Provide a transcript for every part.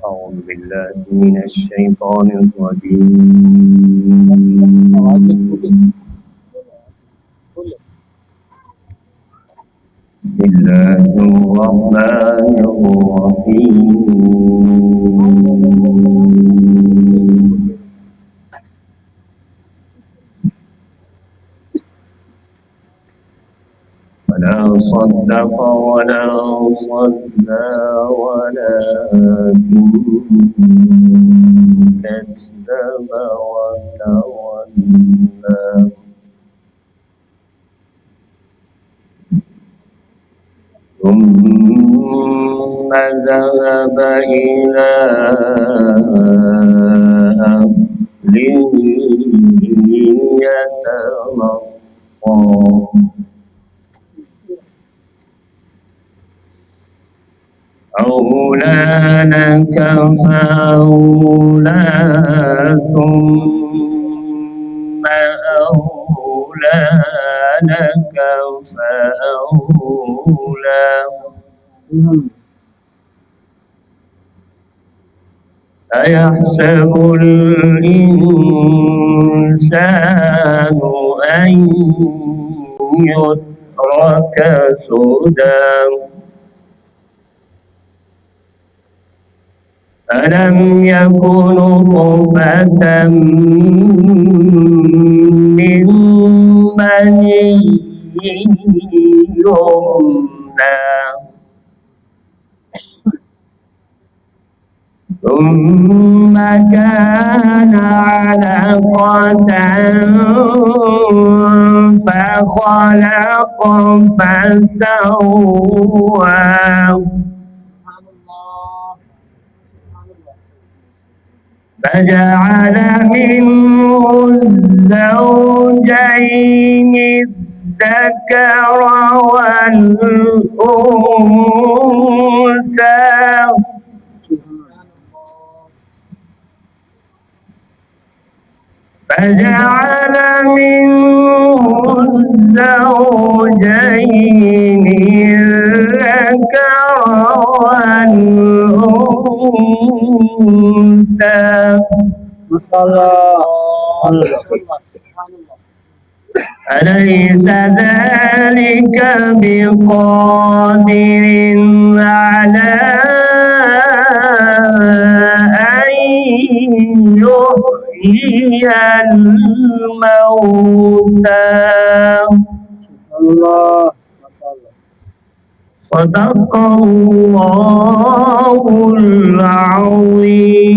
أعوذ بالله من الشيطان الرجيم بسم الله الرحمن الرحيم ولا صدق ولا صلى ولكن كذب وتولى ثم ذهب إلى أهله يتمطى أولى لك فأولى ثم أولى لك فأولى أيحسب الإنسان أن يترك سدى ألم يكن نطفة من مني يمنى ثم كان علقة فخلق فسوى فجعل منه الزوجين الذكر والأنثى فجعل منه الزوجين الذكر والأنثى ما شاء الله أليس ذلك بقادر على أن يحيي الموتى الله صدق الله العظيم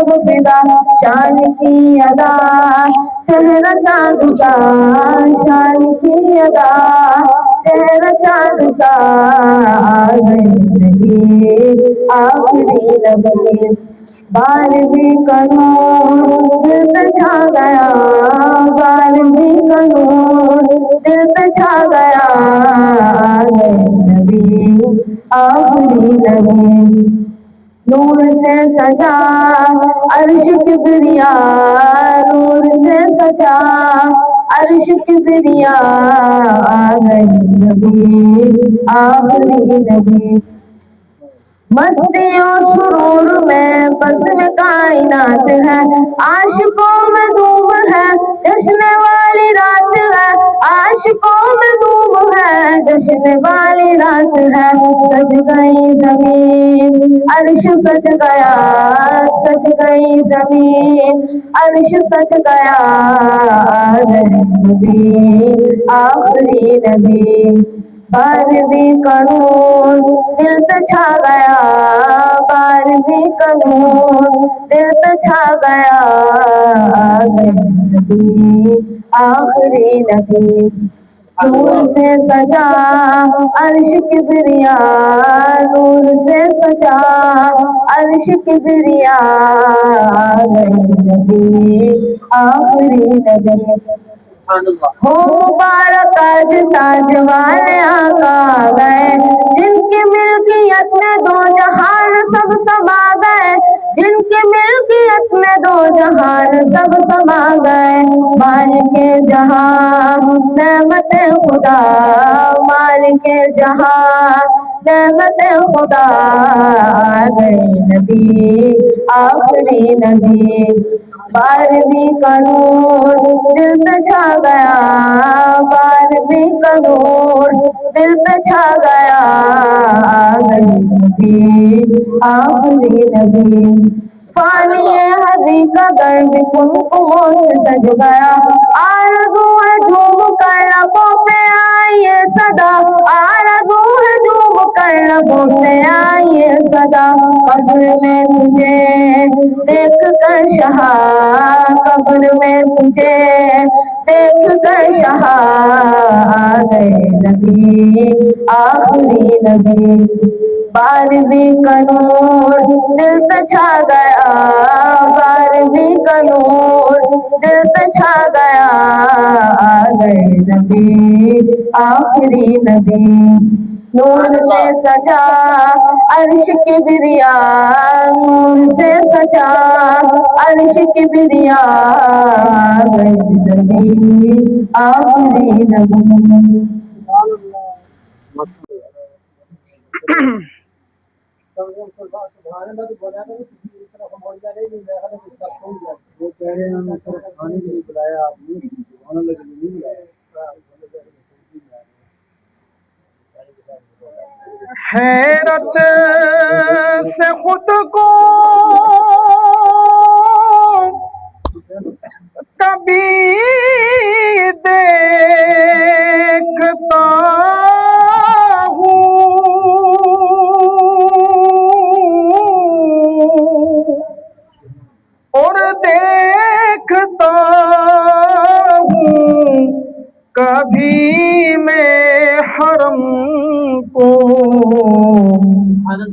سب فدا شان کی ادا چہرہ چاند سا شان کی ادا چہرہ چاند سا آ گئے نبی آخری نبی بار بھی کروں دل پہ چھا گیا بار بھی کروں دل پہ چھا گیا آ گئے نبی آخری نبی نور سے سجا عرش کبریا نور سے سجا عرش کبریا آ گئے نبی آخری نبی مستی و سرور میں بزم کائنات ہے عاشقوں میں دھوم ہے جشن والی رات ہے عاشقوں میں دھوم ہے جشن والی رات ہے سج گئی زمین عرش سج گیا سج گئی زمین عرش سج گیا آ گئے نبی آخری نبی بار بھی کروں دل پہ چھا گیا بار بھی کروں دل پہ چھا گیا آ گئے نبی آخری نبی نور سے سجا عرش کبریا نور سے سجا عرش کبریا آ گئے نبی آخری نبی ہو مبارک آج تاج والے آقا گئے جن کی ملکیت میں دو جہان سب سما گئے جن کی ملکیت میں دو جہان سب سما گئے مالک جہاں نعمت خدا مالک جہاں نعمت خدا آ گئے نبی آخری نبی بار بھی کروں دل پہ چھا گیا بار بھی کروں دل پہ چھا گیا آ گئے نبی آخری نبی فانی حقیقت بھی کن سے سج گیا آرزو ہے جھوم کر لبوں پہ آئیے صدا آرزو ہے جھوم کر لبوں پہ آئیے صدا قبر میں تجھے دیکھ کر شہا قبر میں تجھے دیکھ کر شہا آ گئے نبی آخری نبی بار بھی کنور دل پہ چھا گیا بار بھی کنور دل پہ چھا گیا آ گئے نبی آخری نبی نور سے سجا عرش کبریا نور سے سجا عرش کبریا آ گئے نبی آخری نبی وہ کہہ رہے ہیں ہمیں صرف کھانے کے لیے بلایا آپ نے سبحان اللہ کے لیے نہیں بلایا حیرت سے خود کو کبھی دیکھتا ہوں اور دیکھتا ہوں کبھی میں حرم کو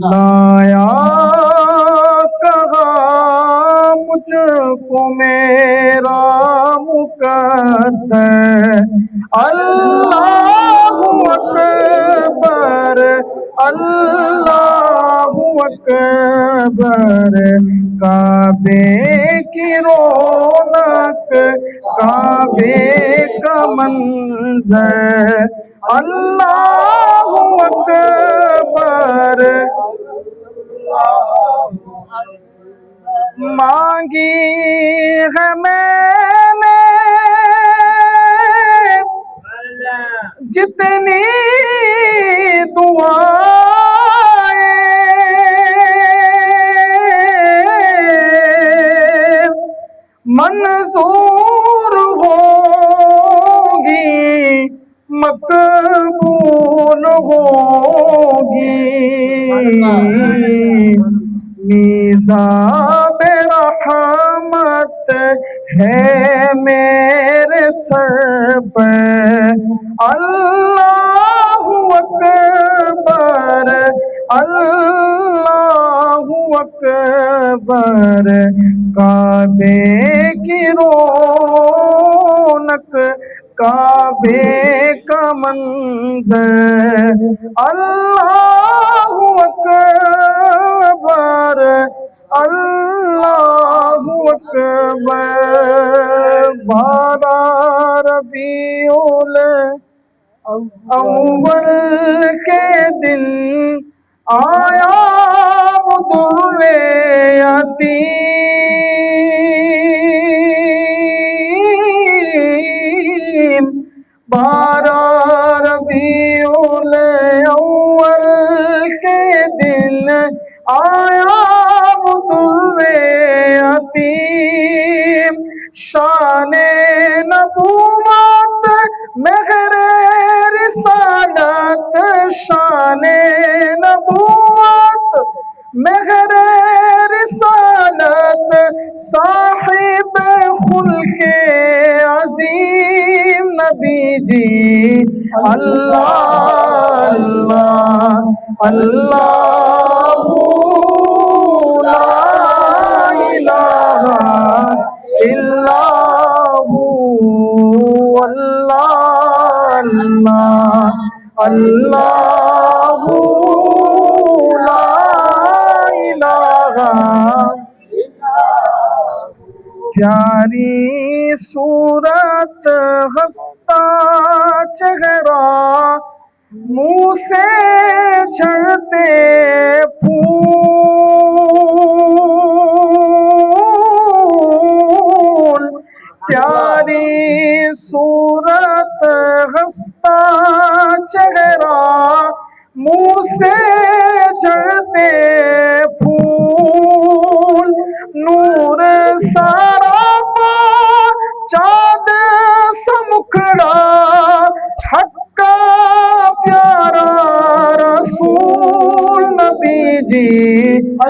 لایا کہاں مجھ کو میرا مقدر اللہ اکبر اللہ اکبر کعبے کی رونق کعبے کا منظر اللہ اکبر مانگی ہے میں نے جتنی دعائیں منظور ہوگی مقبول ہوگی میزاب اکبر کعبے کی رونق کعبے کا منظر اللہ اکبر اللہ اکبر بارہ ربیع الاول کے دن آیا وہ در یتیم بارہ ربیع الاول کے دن آیا وہ در یتیم شان نبوت مہر رسالت شان نبوت مہر رسالت صاحب خلق عظیم نبی جی اللہ اللہ اللہ لا الہ الا ہو اللہ اللہ اللہ لا الہ پیاری صورت ہنستا چہرہ منہ سے جھڑتے پھول پیاری صورت ہنستا چہرہ منہ سے جھڑتے پھول نور سارا چاند سمکھڑا حق کا پیارا رسول نبی جی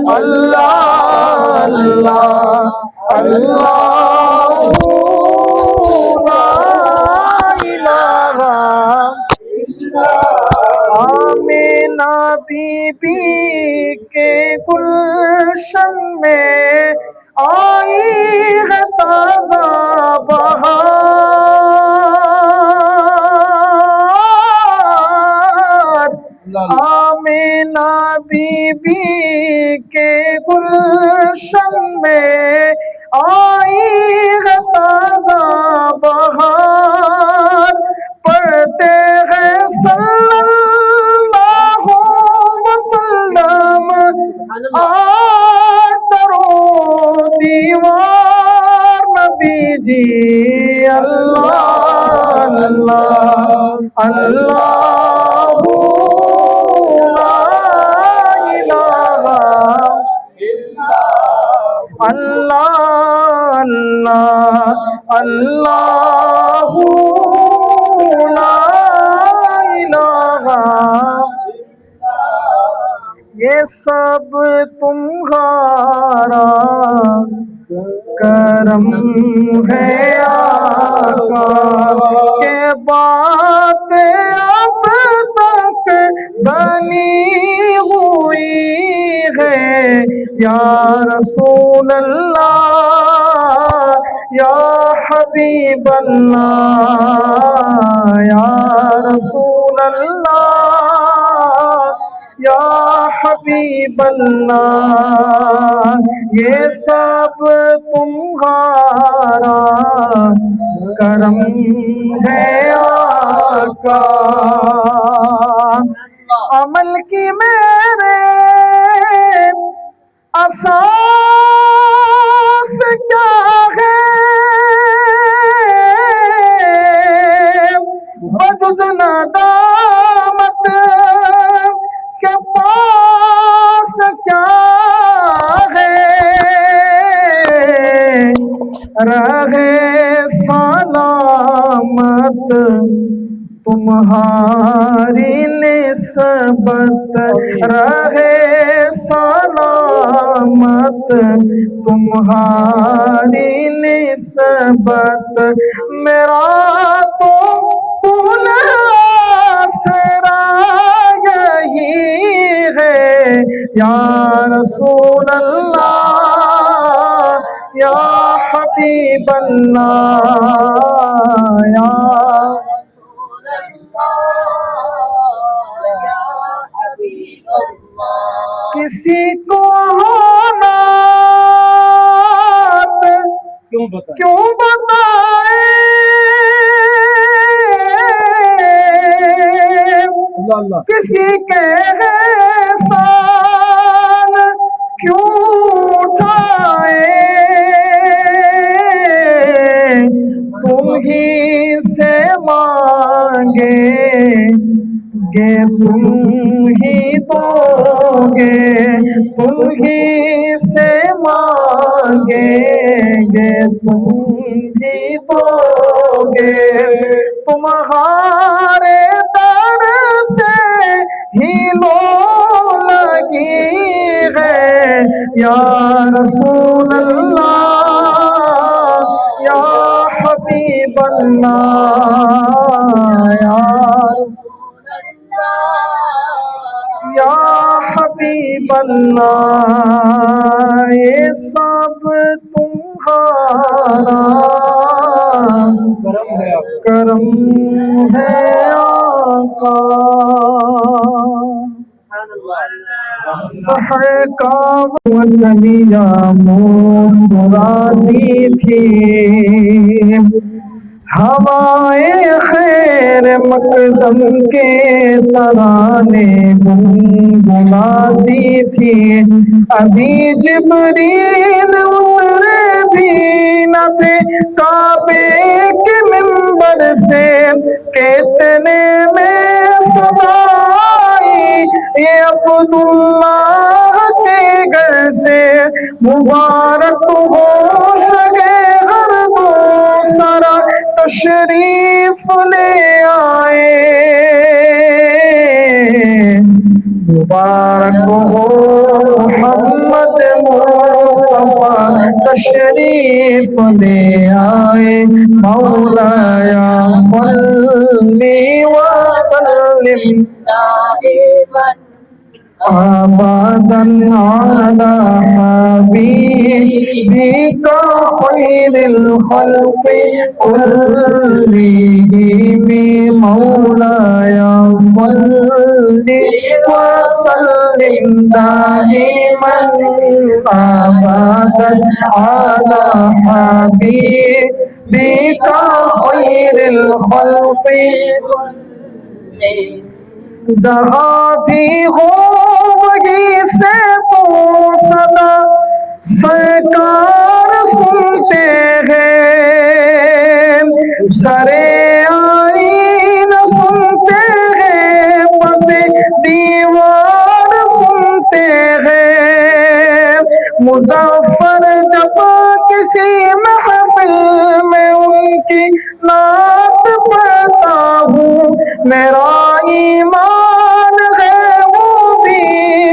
اللہ اللہ اللہ لا الہ آمینہ بی بی کے گلشن میں آئی ہے تازہ بہار آمینہ بی بی کے گلشن میں آئی ہے تازہ بہار پڑھتے ہیں صلی اللہ وسلم آترو دیوار نبی جی اللہ اللہ اللہ لا الہ اللہ اللہ اللہ لا الہ یہ سب تمہارا کرم ہے آقا کہ بات اب تک بنی ہوئی ہے یا رسول اللہ یا حبیب اللہ یا رسول اللہ یا حبیب اللہ یہ سب تمہارا کرم ہے آقا عمل کی میرے اساس کیا ہے بجز ندامت کے پاس کیا ہے رہے سلامت تمہاری نسبت رہے سلامت تمہاری نسبت میرا تو کل آسرا یہی ہے یا رسول اللہ یا حبیب اللہ یا کسی کو نعت کیوں بتائے کسی کے احسان کیوں اٹھائے تم ہی سے مانگیں گے تم ہی دو گے تم ہی سے مانگیں گے تم ہی دو گے تمہارے در سے ہی لو لگی ہے یا رسول اللہ یا حبیب اللہ یا حبیب اللہ یہ سب تمہارا کرم ہے آقا سحر کا وطنیہ مسکراتی تھی ہوائے خیر مقدم کے ترانے گنگناتی تھی ابھی جبریل اترے بھی نہ تھے کعبے کے منبر سے کتنے میں صدا آئی یہ عبداللہ کے گھر سے مبارک ہو شگے ہر دوسرا تشریف لے آئے مبارک ہو محمد مصطفیٰ تشریف لے آئے مولایا صلی وسلم آبادا علی حبیبک خیر الخلق كلهم مولایا صلی وسلم دائما آبادا علی حبیبک خیر الخلق جہاں بھی ہو وہیں سے تو صدا سرکار سنتے ہیں سرے آئین سنتے ہیں پس دیوار سنتے ہیں مظفر جب کسی محفل میں ان کی نعت پڑھتا ہوں میرا ایمان ہے وہ بھی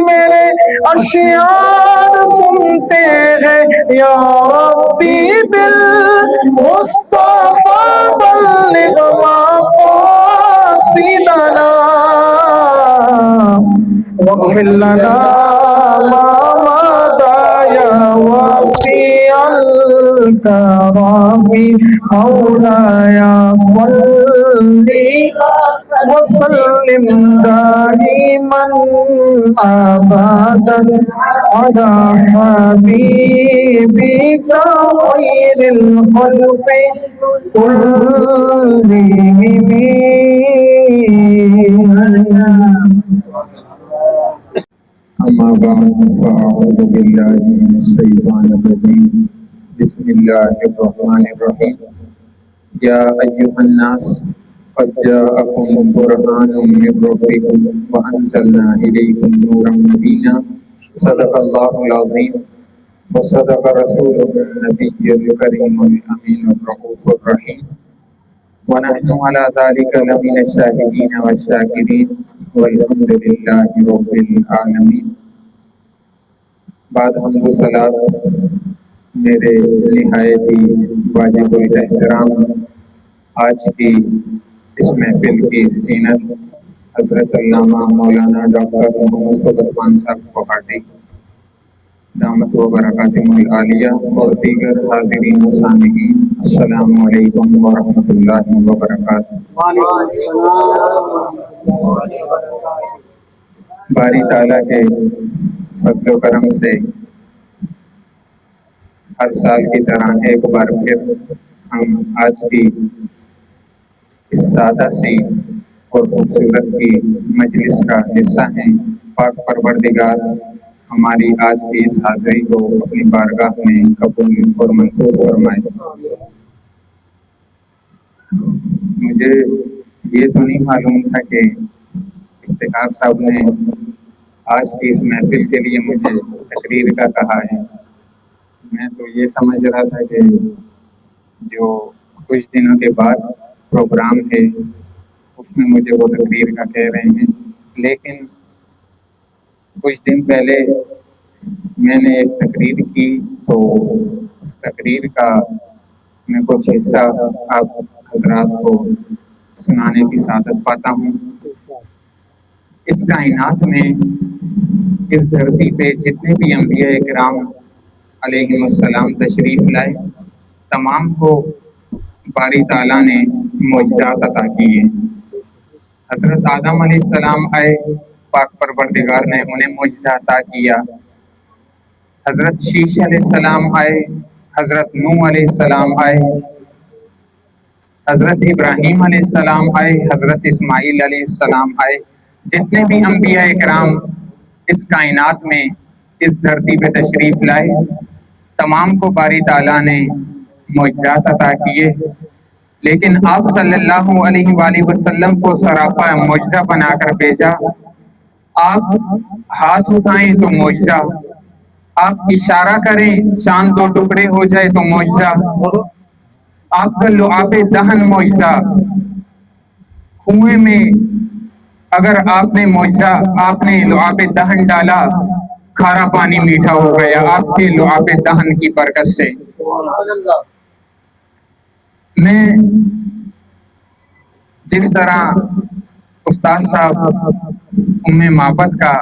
میرے اشعار سنتے ہیں یا ربی بالمصطفیٰ بلغ مقاصدنا واغفر لنا ما مضى يا واسع الكرم مولاي صل وسلم دائما ابدا على حبيبك خير الخلق كلهم أما بعد فأعوذ بالله من الشيطان الرجيم بسم الله الرحمن الرحيم يا أيها الناس قد جاءكم برهان من ربكم وأنزلنا إليكم نورا مبينا صدق الله العظيم وصدق رسوله النبي الكريم الأمين الرؤوف الرحيم ونحن على ذلك لمن الشاهدين والشاكرين والحمد لله رب العالمين بعد حمد و صلات میرے نہایت ہی واجب الاحترام آج کی اس محفل کی زینت حضرت علامہ مولانا ڈاکٹر محمد صدرمان صاحب کوہاٹی دامت و برکاتہم العالیہ اور دیگر حاضرین و سامعین، السلام علیکم ورحمۃ اللہ وبرکاتہ۔ باری تعالیٰ کے فضل و کرم سے ہر سال کی طرح ایک بار پھر ہم آج کی اس سادہ سی اور خوبصورت کی مجلس کا حصہ ہیں۔ پاک پروردگار ہماری آج کی اس حاضری کو اپنی بارگاہ میں قبول اور منظور فرمائے۔ مجھے یہ تو نہیں معلوم تھا کہ افتخار صاحب نے آج کی اس محفل کے لیے مجھے تقریر کا کہا ہے۔ میں تو یہ سمجھ رہا تھا کہ جو کچھ دنوں کے بعد پروگرام ہے اس میں مجھے وہ تقریر کا کہہ رہے ہیں، لیکن کچھ دن پہلے میں نے ایک تقریر کی تو اس تقریر کا میں کچھ حصہ آپ حضرات کو سنانے کی سعادت پاتا ہوں۔ اس کائنات میں اس دھرتی پہ جتنے بھی انبیاء کرام علیہ السلام تشریف لائے، تمام کو باری تعالیٰ نے معجزات عطا کیے۔ حضرت آدم علیہ السلام آئے، پاک پروردگار نے انہیں معجزہ عطا کیا۔ حضرت شیش علیہ السلام آئے، حضرت نوح علیہ السلام آئے، حضرت ابراہیم علیہ السلام آئے، حضرت اسماعیل علیہ السلام آئے۔ جتنے بھی انبیاء کرام اس کائنات میں اس دھرتی پہ تشریف لائے، تمام کو باری تعالیٰ نے معجزات عطا کیے، لیکن آپ صلی اللہ علیہ وآلہ وسلم کو سراپا معجزہ بنا کر بھیجا۔ آپ ہاتھ اٹھائیں تو معجزہ، آپ اشارہ کریں چاند دو ٹکڑے ہو جائے تو معجزہ، آپ کا لعاب دہن معجزہ، کنویں میں اگر آپ نے لعاب دہن ڈالا، کھارا پانی میٹھا ہو گیا آپ کے لعاب دہن کی برکت سے۔ میں جس طرح استاد صاحب ام معبد کا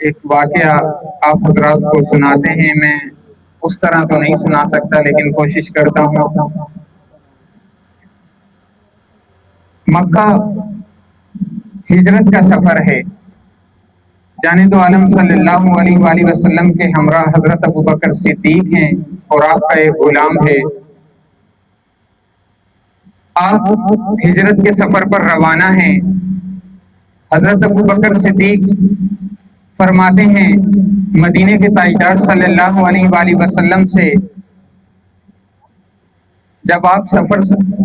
ایک واقعہ آپ حضرات کو سناتے ہیں، میں اس طرح تو نہیں سنا سکتا، لیکن کوشش کرتا ہوں۔ مکہ ہجرت کا سفر ہے، جانے تو عالم صلی اللہ علیہ وآلہ وسلم کے ہمراہ حضرت ابوبکر صدیق ہیں اور آپ کا ایک غلام ہے۔ آپ ہجرت کے سفر پر روانہ ہیں۔ حضرت ابوبکر صدیق فرماتے ہیں مدینے کے تاجدار صلی اللہ علیہ وآلہ وسلم سے، جب آپ سفر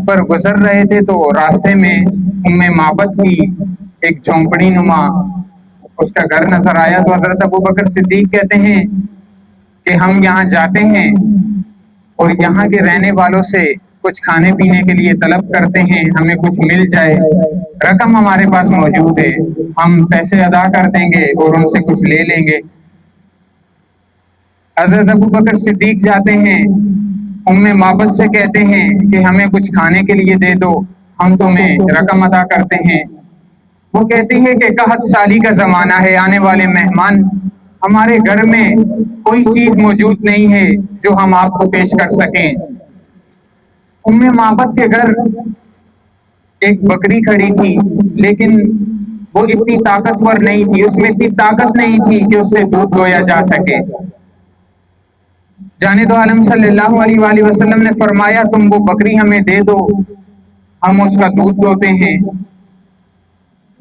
پر گزر رہے تھے تو راستے میں ام معبد کی ایک جھونپڑی نما اس کا گھر نظر آیا، تو حضرت ابوبکر صدیق کہتے ہیں کہ ہم یہاں جاتے ہیں اور یہاں کے رہنے والوں سے کچھ کھانے پینے کے لیے طلب کرتے ہیں، ہمیں کچھ مل جائے، رقم ہمارے پاس موجود ہے، ہم پیسے ادا کر دیں گے اور ان سے کچھ لے لیں گے۔ حضرت ابوبکر صدیق جاتے ہیں، ام معبد سے کہتے ہیں کہ ہمیں کچھ کھانے کے لیے دے دو، ہم تمہیں رقم ادا کرتے ہیں۔ وہ کہتی ہے کہ قحط سالی کا زمانہ ہے، آنے والے مہمان، ہمارے گھر میں کوئی چیز موجود نہیں ہے جو ہم آپ کو پیش کر سکیں۔ ام معبد کے گھر ایک بکری کھڑی تھی، لیکن وہ اتنی طاقتور نہیں تھی، اس میں اتنی طاقت نہیں تھی کہ اس سے دودھ دویا جا سکے۔ جانے دو عالم صلی اللہ علیہ وآلہ وسلم نے فرمایا تم وہ بکری ہمیں دے دو، ہم اس کا دودھ دوتے ہیں۔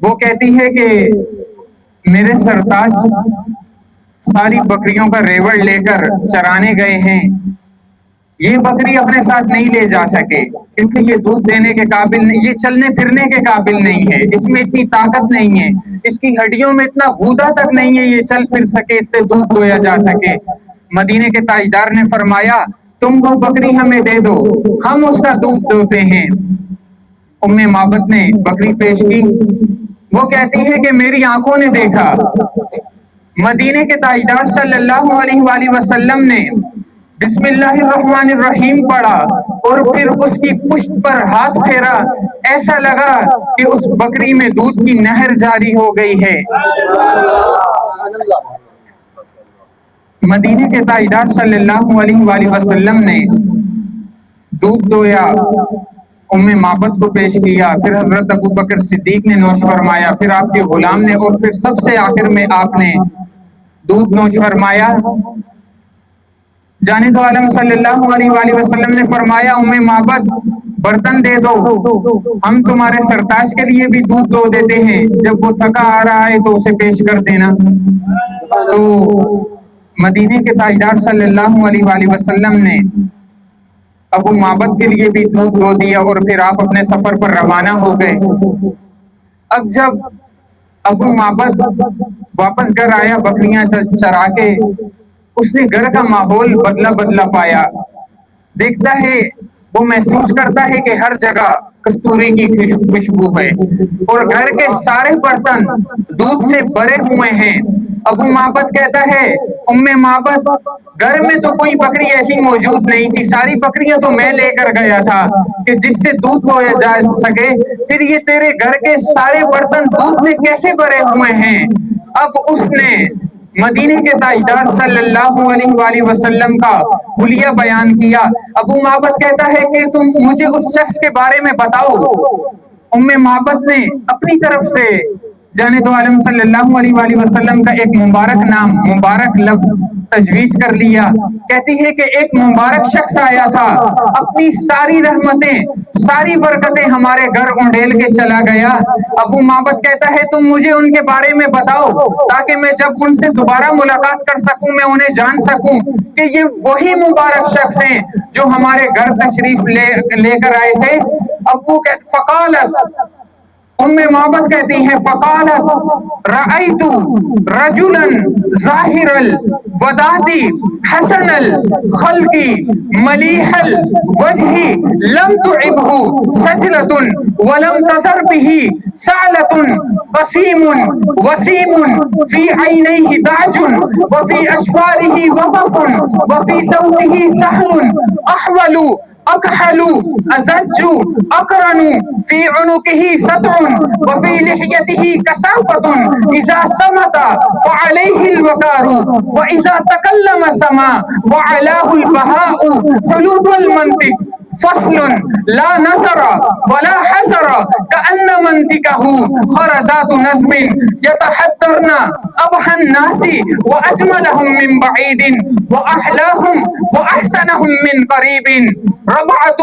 وہ کہتی ہے کہ میرے سرتاج ساری بکریوں کا ریوڑ لے کر چرانے گئے ہیں، یہ بکری اپنے ساتھ نہیں لے جا سکے کیونکہ یہ دودھ دینے کے قابل نہیں، یہ چلنے پھرنے کے قابل نہیں ہے، اس میں اتنی طاقت نہیں ہے، اس کی ہڈیوں میں اتنا گودا تک نہیں ہے یہ چل پھر سکے، اس سے دودھ دویا جا سکے۔ مدینے کے تاجدار نے فرمایا تم وہ بکری ہمیں دے دو، ہم اس کا دودھ دوتے ہیں۔ ام معبد نے بکری پیش کی، وہ کہتی ہے کہ میری آنکھوں نے دیکھا، مدینے کے تاجدار صلی اللہ علیہ وآلہ وسلم نے بسم اللہ الرحمن الرحیم پڑھا اور پھر اس کی پشت پر ہاتھ پھیرا، ایسا لگا کہ اس بکری میں دودھ کی نہر جاری ہو گئی ہے۔ مدینے کے تاجدار صلی اللہ علیہ وآلہ وسلم نے دودھ دویا، ام معبد کو پیش کیا، پھر حضرت ابو بکر صدیق نے نوش فرمایا، پھر آپ کے غلام نے، اور پھر سب سے آخر میں آپ نے دودھ نوش فرمایا۔ جانب عالم صلی اللہ علیہ وآلہ وسلم نے فرمایا، ام معبد برتن دے دو، ہم تمہارے سرتاج کے لیے بھی دودھ دو دیتے ہیں، جب وہ تھکا آ رہا ہے تو اسے پیش کر دینا۔ تو مدینے کے تاجدار صلی اللہ علیہ وآلہ وسلم نے ابو معبد کے لیے بھی دودھ دو دیا اور پھر آپ اپنے سفر پر روانہ ہو گئے۔ اب جب ابو معبد واپس گھر آیا بکریاں چرا کے، اس نے گھر کا ماحول بدلا بدلا پایا۔ دیکھتا ہے، وہ محسوس کرتا ہے کہ ہر جگہ کستوری کی خوشبو ہے اور گھر کے سارے برتن دودھ سے بھرے ہوئے ہیں۔ ابو معبد کہتا ہے، ام معبد گھر میں تو کوئی بکری ایسی موجود نہیں تھی، ساری بکریاں تو میں لے کر گیا تھا کہ جس سے دودھ دویا جا سکے، پھر یہ تیرے گھر کے سارے برتن دودھ سے کیسے بھرے ہوئے ہیں؟ اب اس نے مدینے کے تاجدار صلی اللہ علیہ وآلہ وسلم کا حلیہ بیان کیا۔ ابو معبد کہتا ہے کہ تم مجھے اس شخص کے بارے میں بتاؤ۔ ام معبد نے اپنی طرف سے جانب عالم صلی اللہ علیہ وآلہ وسلم کا ایک مبارک نام، مبارک لفظ تجویز کر لیا۔ کہتی ہے کہ ایک مبارک شخص آیا تھا، اپنی ساری رحمتیں، ساری برکتیں ہمارے گھر انڈیل کے چلا گیا۔ ابو معبد کہتا ہے تم مجھے ان کے بارے میں بتاؤ تاکہ میں جب ان سے دوبارہ ملاقات کر سکوں میں انہیں جان سکوں کہ یہ وہی مبارک شخص ہیں جو ہمارے گھر تشریف لے کر آئے تھے۔ اب وہ فقالت، ام معبد کہتی ہے، فقالت رأیت رجلا ظاہر الوداعت حسن الخلق ملیح الوجہ لم تعبہ سجلۃ ولم تزر بہ سعلۃ قسیم وسیم فی عینیہ دعج وفی اشفارہ وقف وفی صوتہ سہل احول اکحل ازج اقرن فی عنقہ سطع وفی لحیتہ کثافۃ اذا صمت فعلیہ الوقار واذا تکلم سما وعلاہ البہاء حلو المنطق فصل لا نظر ولا حسر كأن منطقه خرزات نظم يتحدرن أبهى الناس وأجملهم من بعيد وأحلاهم وأحسنهم من قريب ربعة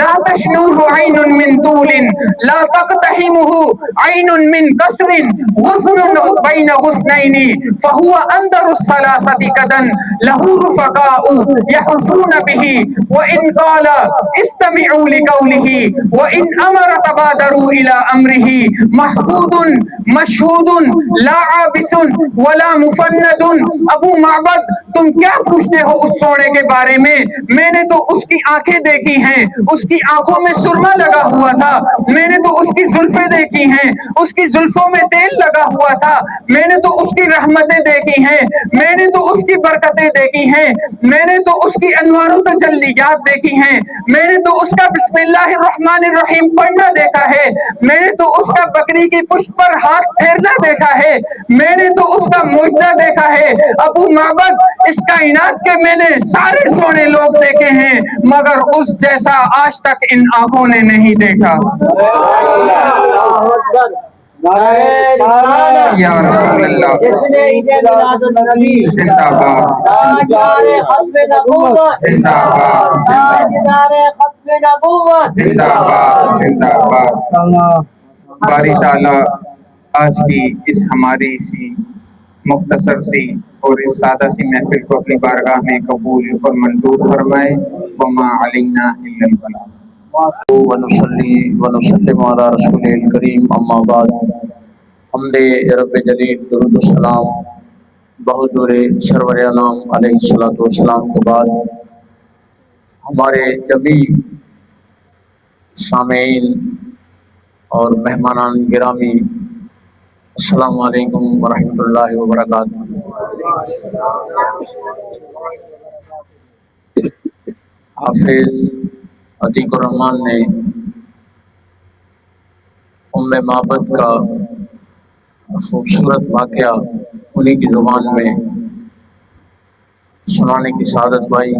لا تشنوه عين من طول لا تقتحمه عين من قصر غصن بين غصنين فهو أندر الثلاثة غدا له رفقاء يحفون به وإن قال استمعوا لقوله وإن أمر تبادروا إلى أمره محفوظ مشهود لا عابس ولا مفند۔ ابو معبد تم کیا پوچھتے ہو اس سونے کے بارے میں نے تو اس کی آنکھیں دیکھی ہیں، اس کی آنکھوں میں سرما لگا ہوا تھا، میں نے تو اس کی زلفیں دیکھی ہیں، اس کی زلفوں میں تیل لگا ہوا تھا، میں نے تو اس کی رحمتیں دیکھی ہیں، میں نے تو اس کی برکتیں دیکھی ہیں، میں نے تو اس کی انوار و تجلیات دیکھی ہیں، میں نے تو اس کا بسم اللہ الرحمن الرحیم پڑھنا دیکھا ہے، میں نے تو اس کا بکری کی پشت پر ہاتھ پھیرنا دیکھا ہے، میں نے تو اس کا معجزہ دیکھا ہے۔ ابو معبد اس کائنات کے میں نے سارے سونے لوگ دیکھے ہیں مگر اس جیسا آج تک ان آنکھوں نے نہیں دیکھا۔ یا رسول اللہ زندہ باد، زندہ باد، زندہ باد، زندہ باد۔ باری تعالیٰ آج کی اس ہماری سی مختصر سی اور اس سادہ سی محفل کو اپنی بارگاہ میں قبول اور منظور فرمائے۔ وما علینا الا البلاغ۔ ونصلي ونسلم على رسول الكريم اما بعد۔ حمد رب جلیل، درود و سلام بحضور سرور انام علیہ الصلوۃ والسلام کے بعد ہمارے جمیع سامعین اور مہمانان گرامی، السلام علیکم ورحمۃ اللہ وبرکاتہ۔ حافظ عتیق الرحمان نے ام معبد کا خوبصورت واقعہ انہی کی زبان میں سنانے کی سعادت پائی۔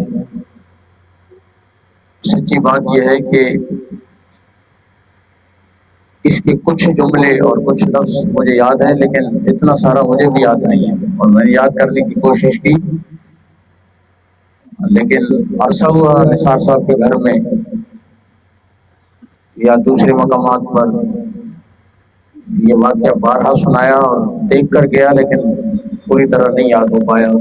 سچی بات یہ ہے کہ اس کے کچھ جملے اور کچھ لفظ مجھے یاد ہیں، لیکن اتنا سارا مجھے بھی یاد نہیں ہے، اور میں نے یاد کرنے کی کوشش کی، لیکن عرصہ ہوا نثار صاحب کے گھر میں یا دوسرے مقامات پر یہ واقعہ بارہا سنایا اور دیکھ کر گیا، لیکن پوری طرح نہیں یاد ہو پایا۔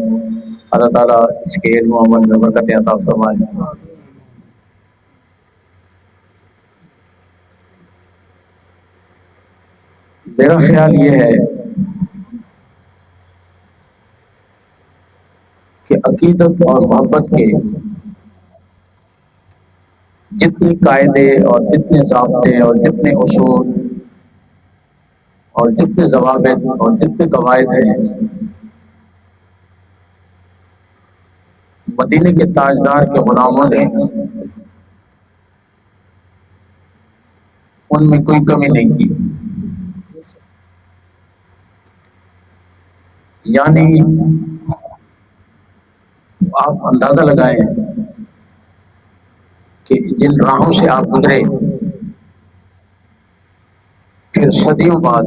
اللہ تعالیٰ اس کے علم و عمل میں برکت عطا فرمائے۔ میرا خیال یہ ہے کہ عقیدت اور محبت کے جتنے قاعدے اور جتنے ضابطے اور جتنے اصول اور جتنے ضوابط اور جتنے قواعد ہیں، مدینے کے تاجدار کے غلاموں نے ان میں کوئی کمی نہیں کی۔ یعنی آپ اندازہ لگائیں کہ جن راہوں سے آپ گزرے، پھر صدیوں بعد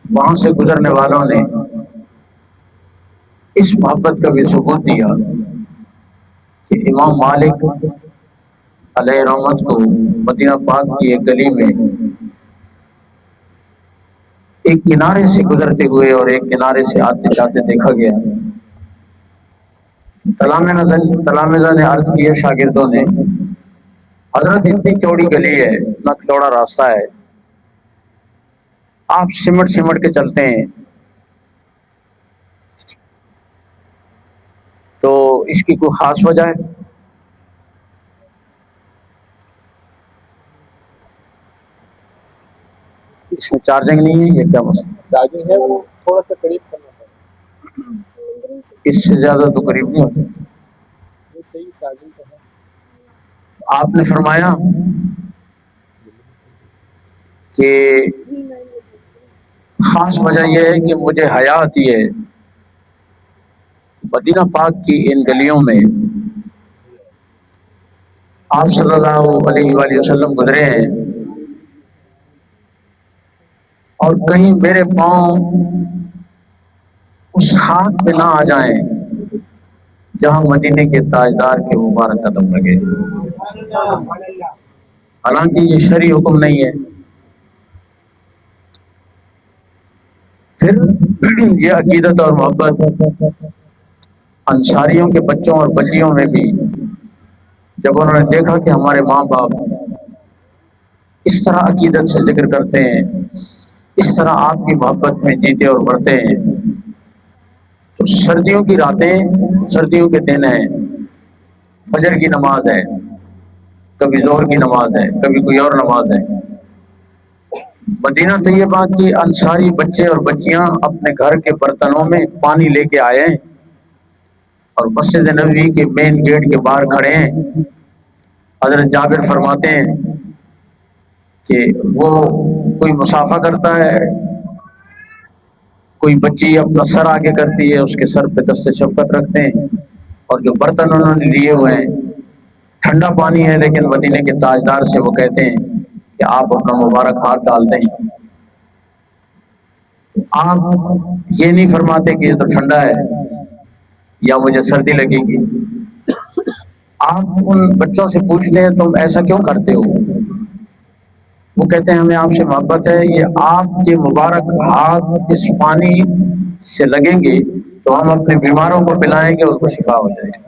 وہاں سے گزرنے والوں نے اس محبت کا بھی ثبوت دیا کہ امام مالک علیہ رحمت کو مدینہ پاک کی ایک گلی میں ایک کنارے سے گزرتے ہوئے اور ایک کنارے سے آتے جاتے دیکھا گیا۔ تلامذہ نے عرض کیا شاگردوں نے، حضرت اتنی چوڑی گلی ہے، اتنا چوڑا راستہ ہے، آپ سمٹ سمٹ کے چلتے ہیں، تو اس کی کوئی خاص وجہ ہے؟ اس میں چارجنگ نہیں ہے، یہ کیا مسئلہ؟ چارجنگ ہے، وہ تھوڑا سا قریب کرنا پڑتا ہے، اس سے زیادہ تو قریب نہیں ہو سکتا۔ یہ صحیح چارجنگ کا ہے۔ آپ نے فرمایا کہ خاص وجہ یہ ہے کہ مجھے حیا آتی ہے مدینہ پاک کی ان گلیوں میں آپ صلی اللہ علیہ وآلہ وسلم گزرے ہیں، اور کہیں میرے پاؤں اس خاک پہ نہ آ جائیں جہاں مدینے کے تاجدار کے مبارک قدم لگے۔ حالانکہ یہ شرعی حکم نہیں ہے۔ پھر یہ عقیدت اور محبت انصاریوں کے بچوں اور بچیوں میں بھی، جب انہوں نے دیکھا کہ ہمارے ماں باپ اس طرح عقیدت سے ذکر کرتے ہیں، اس طرح آپ کی محبت میں جیتے اور بڑھتے ہیں، تو سردیوں کی راتیں، سردیوں کے دن ہیں، فجر کی نماز ہے، کبھی ظہر کی نماز ہے، کبھی کوئی اور نماز ہے، مدینہ طیبہ کے انصاری بچے اور بچیاں اپنے گھر کے برتنوں میں پانی لے کے آئے ہیں اور مسجد نبوی کے مین گیٹ کے باہر کھڑے ہیں۔ حضرت جابر فرماتے ہیں کہ وہ کوئی مصافحہ کرتا ہے، کوئی بچی اپنا سر آگے کرتی ہے، اس کے سر پہ دست شفقت رکھتے ہیں، اور جو برتن انہوں نے لیے ہوئے ہیں ٹھنڈا پانی ہے، لیکن مدینے کے تاجدار سے وہ کہتے ہیں کہ آپ اپنا مبارک ہاتھ ڈال دیں۔ آپ یہ نہیں فرماتے کہ یہ تو ٹھنڈا ہے یا مجھے سردی لگے گی۔ آپ ان بچوں سے پوچھتے ہیں تم ایسا کیوں کرتے ہو؟ وہ کہتے ہیں ہمیں آپ سے محبت ہے، یہ آپ کے مبارک ہاتھ اس پانی سے لگیں گے تو ہم اپنے بیماروں کو پلائیں گے، اس کو شفا ہو جائے گی۔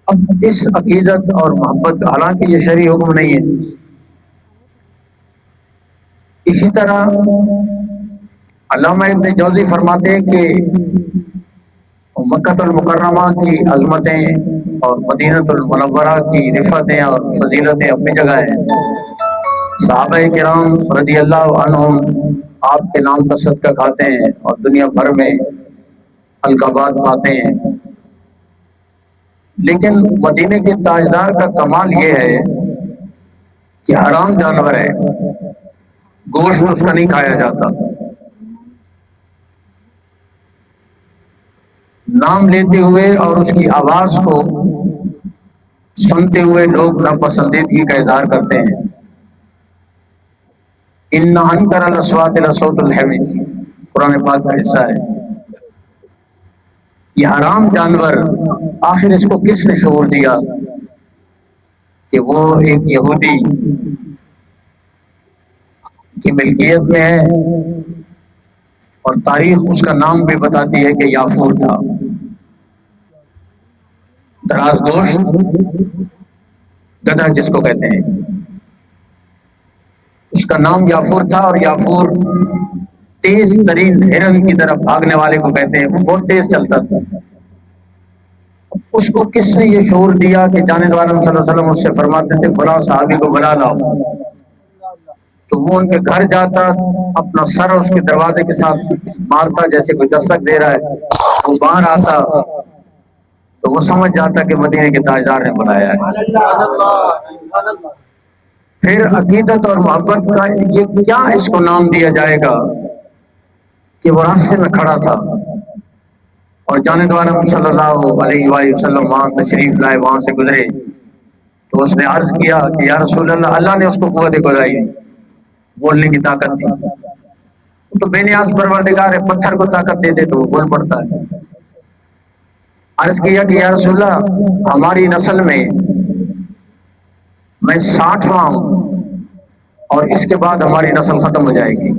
اب اس عقیدت اور محبت، حالانکہ یہ شرعی حکم نہیں ہے، اسی طرح علامہ ابن جوزی فرماتے ہیں کہ مکہ المکرمہ کی عظمتیں اور مدینہ المنورہ کی رفتیں اور فضیلتیں اپنی جگہ ہیں، صحابہ کرام رضی اللہ عنہم آپ کے نام کا صدقہ کھاتے ہیں اور دنیا بھر میں القابات پاتے ہیں، لیکن مدینے کے تاجدار کا کمال یہ ہے کہ حرام جانور ہے، گوشت اس کا نہیں کھایا جاتا۔ نام لیتے ہوئے اور اس کی آواز کو سنتے ہوئے لوگ ناپسندیدگی کا اظہار کرتے ہیں۔ ان انکر الاصوات لصوت الحمیر، قرآن پاک کا حصہ ہے۔ یہ حرام جانور آخر اس کو کس نے شعور دیا کہ وہ ایک یہودی کی ملکیت میں ہے، اور تاریخ اس کا نام بھی بتاتی ہے کہ یافور تھا، دراز گوشت گدھا جس کو کہتے ہیں، اس کا نام یافور تھا۔ اور یافور تیز ترین ہرن کی طرف بھاگنے والے کو کہتے ہیں، وہ بہت تیز چلتا تھا۔ اس کو کس نے یہ شعور دیا کہ جانب عالم صلی اللہ علیہ وسلم اس سے فرماتے تھے فلاں صحابی کو بلا لاؤ، تو وہ ان کے گھر جاتا، اپنا سر اس کے دروازے کے ساتھ مارتا جیسے کوئی دستک دے رہا ہے، وہ باہر آتا تو وہ سمجھ جاتا کہ مدینے کے تاجدار نے بلایا ہے۔ پھر عقیدت اور محبت کا یہ کیا اس کو نام دیا جائے گا کہ وہ راستے میں کھڑا تھا اور جانب عالم صلی اللہ علیہ وآلہ وسلم وہاں تشریف لائے، وہاں سے گزرے تو اس نے عرض کیا کہ یا رسول اللہ، اللہ نے اس کو قوت گزائی، بولنے کی طاقت دی، تو بے نیاز پروردگار ہے، پتھر کو طاقت دے دے تو وہ بول پڑتا ہے۔ عرض کیا کہ یا رسول اللہ، ہماری نسل میں 60واں ہوں اور اس کے بعد ہماری نسل ختم ہو جائے گی،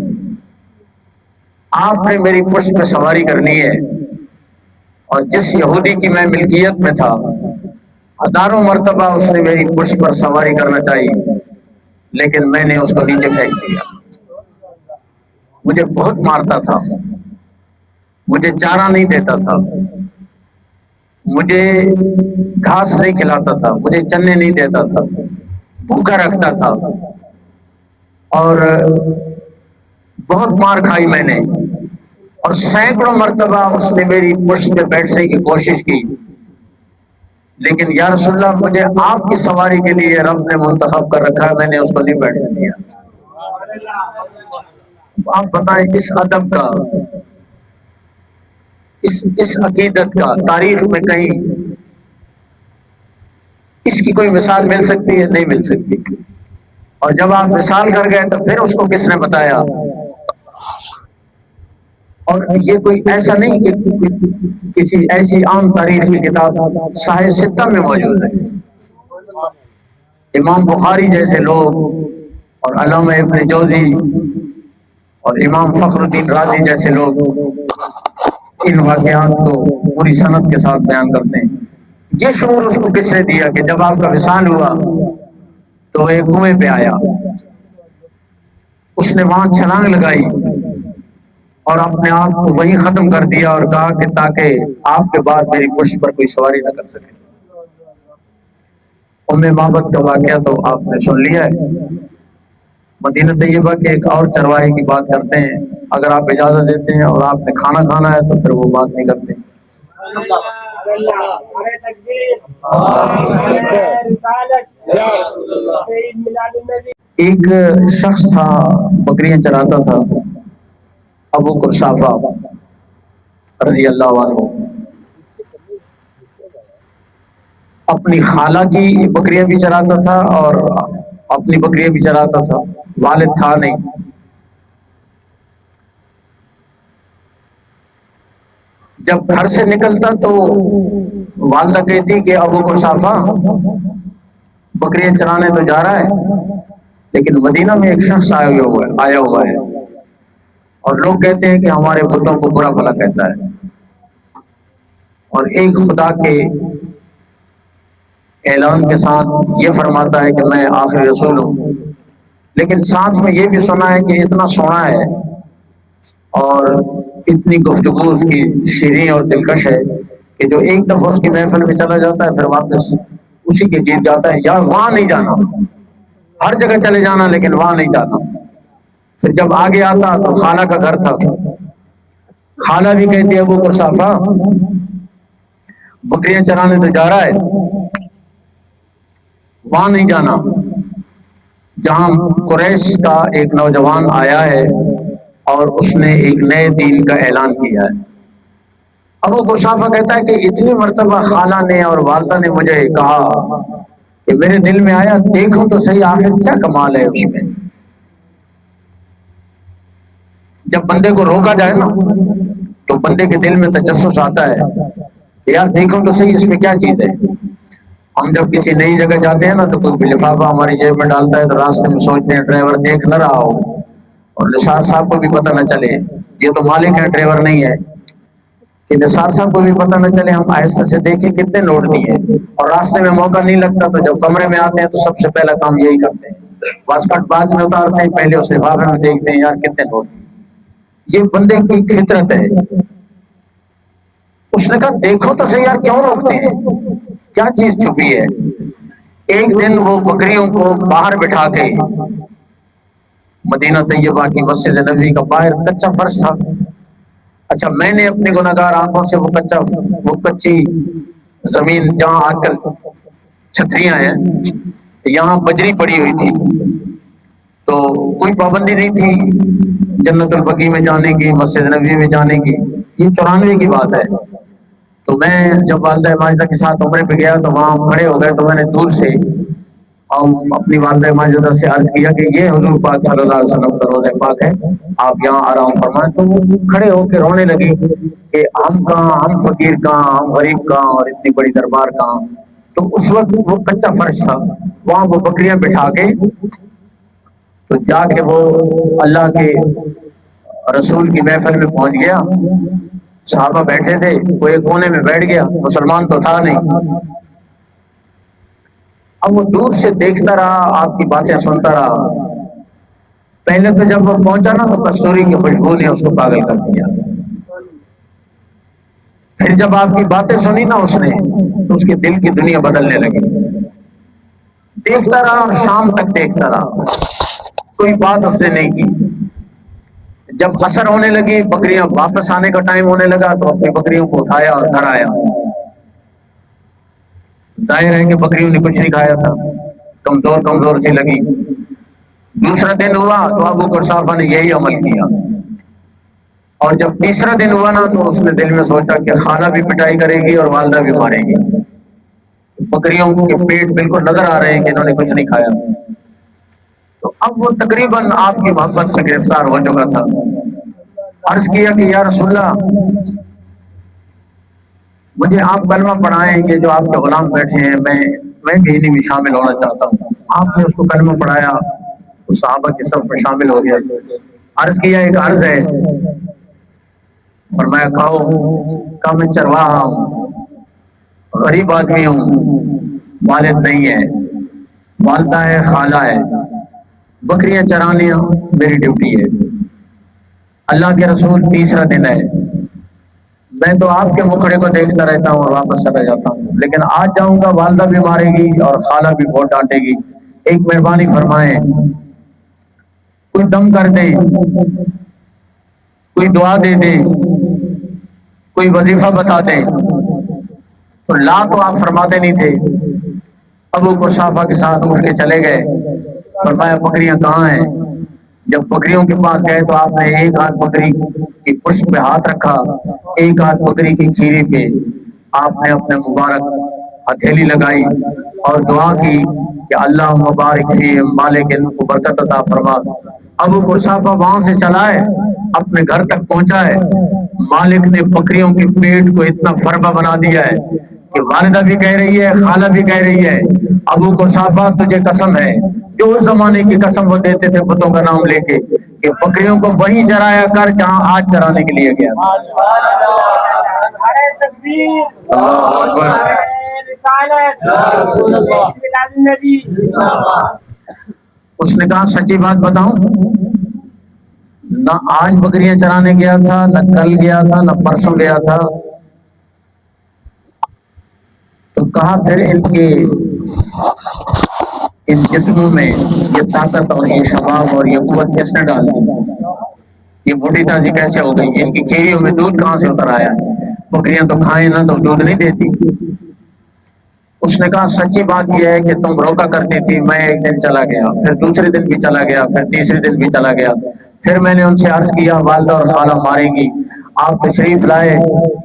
آپ نے میری پشت پہ سواری کرنی ہے، اور جس یہودی کی میں ملکیت میں تھا ہزاروں مرتبہ اس نے میری پشت پر سواری کرنا چاہیے، لیکن میں نے اس کو نیچے پھینک دیا، مجھے بہت مارتا تھا، مجھے چارہ نہیں دیتا تھا، مجھے گھاس نہیں کھلاتا تھا، مجھے چنے نہیں دیتا تھا، بھوکا رکھتا تھا، اور بہت مار کھائی میں نے، اور سینکڑوں مرتبہ اس نے میری پشت پہ بیٹھنے کی کوشش کی، لیکن یا رسول اللہ، مجھے آپ کی سواری کے لیے رب نے منتخب کر رکھا ہے، میں نے اس کو نہیں بیٹھنے دیا۔ آپ بتائیں اس ادب کا، اس عقیدت کا تاریخ میں کہیں اس کی کوئی مثال مل سکتی ہے؟ نہیں مل سکتی۔ اور جب آپ مثال کر گئے تو پھر اس کو کس نے بتایا؟ اور یہ کوئی ایسا نہیں کہ کسی ایسی عام تاریخ کی کتاب صحیح ستہ میں موجود ہے۔ امام بخاری جیسے لوگ اور علامہ ابن جوزی اور امام فخر الدین رازی جیسے لوگ ان واقعات کو پوری سند کے ساتھ بیان کرتے ہیں۔ یہ شعور اس کو کس نے دیا کہ جب آپ کا وصال ہوا تو وہ ایک کنویں پہ آیا، اس نے وہاں چھلانگ لگائی اور اپنے آپ کو وہی ختم کر دیا اور کہا کہ تاکہ آپ کے بعد میری پشت پر کوئی سواری نہ کر سکے۔ ام معبد کا واقعہ تو آپ نے سن لیا ہے۔ مدینہ طیبہ کے ایک اور چرواہے کی بات کرتے ہیں، اگر آپ اجازت دیتے ہیں، اور آپ نے کھانا کھانا ہے تو پھر وہ بات نہیں کرتے۔ ایک شخص تھا، بکریاں چراتا تھا، ابو قرصافہ رضی اللہ عنہ، اپنی خالہ کی بکریاں بھی چراتا تھا اور اپنی بکریاں بھی چراتا تھا، والد تھا نہیں۔ جب گھر سے نکلتا تو والدہ کہتی کہ ابو قرصافہ بکریاں چرانے تو جا رہا ہے، لیکن مدینہ میں ایک شخص آیا ہوا ہے اور لوگ کہتے ہیں کہ ہمارے بتوں کو برا بھلا کہتا ہے، اور ایک خدا کے اعلان کے ساتھ یہ فرماتا ہے کہ میں آخری رسول ہوں، لیکن ساتھ میں یہ بھی سنا ہے کہ اتنا سونا ہے اور اتنی گفتگو اس کی شیریں اور دلکش ہے کہ جو ایک دفعہ اس کی محفل میں چلا جاتا ہے پھر واپس اسی کے گیت جاتا ہے، یا وہاں نہیں جانا، ہر جگہ چلے جانا لیکن وہاں نہیں جانا۔ پھر جب آگے آتا تو خالہ کا گھر تھا، خالہ بھی کہتی ہے ابو قرصافہ بکریاں چرانے تو جا رہا ہے، وہاں نہیں جانا جہاں قریش کا ایک نوجوان آیا ہے اور اس نے ایک نئے دین کا اعلان کیا ہے۔ ابو قرصافہ کہتا ہے کہ اتنی مرتبہ خالہ نے اور والدہ نے مجھے کہا کہ میرے دل میں آیا دیکھوں تو صحیح آخر کیا کمال ہے اس میں۔ جب بندے کو روکا جائے نا تو بندے کے دل میں تجسس آتا ہے یار دیکھو تو صحیح اس میں کیا چیز ہے۔ ہم جب کسی نئی جگہ جاتے ہیں نا تو کوئی لفافہ ہماری جیب میں ڈالتا ہے تو راستے میں سوچتے ہیں ڈرائیور دیکھ نہ رہا ہو اور نثار صاحب کو بھی پتہ نہ چلے یہ تو مالک ہے ڈرائیور نہیں ہے، کہ نثار صاحب کو بھی پتہ نہ چلے، ہم آہستہ سے دیکھیں کتنے نوٹ دیے اور راستے میں موقع نہیں لگتا تو جب کمرے میں آتے ہیں تو سب سے پہلا کام یہی کرتے ہیں، واسکٹ بعد میں اتارتے ہیں، پہلے اس لفافے میں دیکھتے ہیں یار کتنے نوٹ دیے۔ یہ بندے کی فطرت ہے۔ اس نے کہا دیکھو تو صحیح یار کیوں روکتے ہیں، کیا چیز چھپی ہے۔ ایک دن وہ بکریوں کو باہر بٹھا کے، مدینہ طیبہ کی مسجد نبوی کا باہر کچا فرش تھا، اچھا میں نے اپنی گناہگار آنکھوں سے وہ کچی زمین جہاں آج کل چھتریاں ہیں یہاں بجری پڑی ہوئی تھی، تو کوئی پابندی نہیں تھی جنت البقیع میں جانے کی، مسجد نبوی میں جانے کی، یہ 94 کی بات ہے۔ تو میں جب والدہ ماجدہ کے ساتھ عمرے پہ گیا تو وہاں کھڑے ہو گئے تو میں نے دور سے اپنی والدہ ماجدہ سے عرض کیا کہ یہ حضور پاک صلی اللہ علیہ وسلم کا روضہ پاک ہے، آپ یہاں آرام فرمائیں۔ تو وہ کھڑے ہو کے رونے لگی کہ ہم کہاں، ہم فقیر کہاں، ہم غریب کہاں اور اتنی بڑی دربار کہاں۔ تو اس وقت وہ کچا فرش تھا، وہاں وہ بکریاں بٹھا کے تو جا کے وہ اللہ کے رسول کی محفل میں پہنچ گیا، صحابہ بیٹھے تھے، وہ ایک کونے میں بیٹھ گیا، مسلمان تو تھا نہیں۔ اب وہ دور سے دیکھتا رہا، آپ کی باتیں سنتا رہا۔ پہلے تو جب وہ پہنچا نا تو کستوری کی خوشبو نے اس کو پاگل کر دیا، پھر جب آپ کی باتیں سنی نا اس نے تو اس کے دل کی دنیا بدلنے لگی۔ دیکھتا رہا اور شام تک دیکھتا رہا، کوئی بات اس نے نہیں کی۔ جب عصر ہونے لگی، بکریاں واپس آنے کا ٹائم ہونے لگا تو اپنی بکریوں کو اٹھایا اور گھر آیا۔ ظاہر ہے کہ بکریوں نے کچھ نہیں کھایا تھا، کمزور سی لگی۔ دوسرا دن ہوا تو ابو قرصافہ نے یہی عمل کیا، اور جب تیسرا دن ہوا نا تو اس نے دل میں سوچا کہ خالہ بھی پٹائی کرے گی اور والدہ بھی مارے گی، بکریوں کے پیٹ بالکل نظر آ رہے ہیں کہ انہوں نے کچھ نہیں کھایا۔ تو اب وہ تقریباً آپ کی محبت میں گرفتار ہو چکا تھا۔ عرض کیا کہ یا رسول اللہ مجھے آپ کلمہ پڑھائیں، یہ جو آپ کے غلام بیٹھے ہیں میں بھی انہیں میں شامل ہونا چاہتا ہوں۔ آپ نے اس کو کلمہ پڑھایا، وہ صحابہ کی صف میں شامل ہو گیا۔ عرض کیا ایک عرض ہے، فرمایا کہو۔ کہا میں چرواہا ہوں، غریب آدمی ہوں، والد نہیں ہے، والدہ ہے، خالہ ہے، بکریاں چرانی میری ڈیوٹی ہے۔ اللہ کے رسول تیسرا دن ہے، میں تو آپ کے مکھڑے کو دیکھتا رہتا ہوں اور واپس چلا جاتا ہوں، لیکن آج جاؤں گا والدہ بھی مارے گی اور خالہ بھی بہت ڈانٹے گی، ایک مہربانی فرمائیں، کوئی دم کر دے، کوئی دعا دے دے، کوئی وظیفہ بتا دے۔ تو لا تو آپ فرماتے نہیں تھے۔ ابو قرصافہ کے ساتھ اٹھ کے چلے گئے، فرمایا بکریاں کہاں ہیں؟ جب بکریوں کے پاس گئے تو آپ نے ایک ہاتھ بکری کی پشت پہ ہاتھ رکھا، ایک ہاتھ بکری کی کھیری پہ آپ نے اپنے مبارک ہتھیلی لگائی اور دعا کی کہ اللہ مبارک فی مالک ان کو برکت عطا فرما۔ ابو قرصافہ وہاں سے چلا ہے، اپنے گھر تک پہنچا ہے، مالک نے بکریوں کے پیٹ کو اتنا فربہ بنا دیا ہے کہ والدہ بھی کہہ رہی ہے، خالہ بھی کہہ رہی ہے ابو قرصافہ تجھے قسم ہے، جو اس زمانے کی قسم وہ دیتے تھے بتوں کا نام لے کے، کہ بکریوں کو وہیں چرایا کر جہاں آج چرانے کے لیے گیا۔ اس نے کہا سچی بات بتاؤں، نہ آج بکریاں چرانے گیا تھا، نہ کل گیا تھا، نہ پرسوں گیا تھا۔ تو کہا پھر ان کے اس جسموں میں یہ طاقت اور یہ شباب اور یہ قوت کس نے ڈال دی؟ یہ بوڑھی تازی کیسے ہو گئی؟ ان کی کھیریوں میں دودھ کہاں سے اتر آیا؟ بکریاں تو کھائیں نہ تو دودھ نہیں دیتی۔ اس نے کہا سچی بات یہ ہے کہ تم روکا کرتی تھی، میں ایک دن چلا گیا، پھر دوسرے دن بھی چلا گیا، پھر تیسرے دن بھی چلا گیا، پھر میں نے ان سے عرض کیا والدہ اور خالہ ماریں گی، آپ تشریف لائے،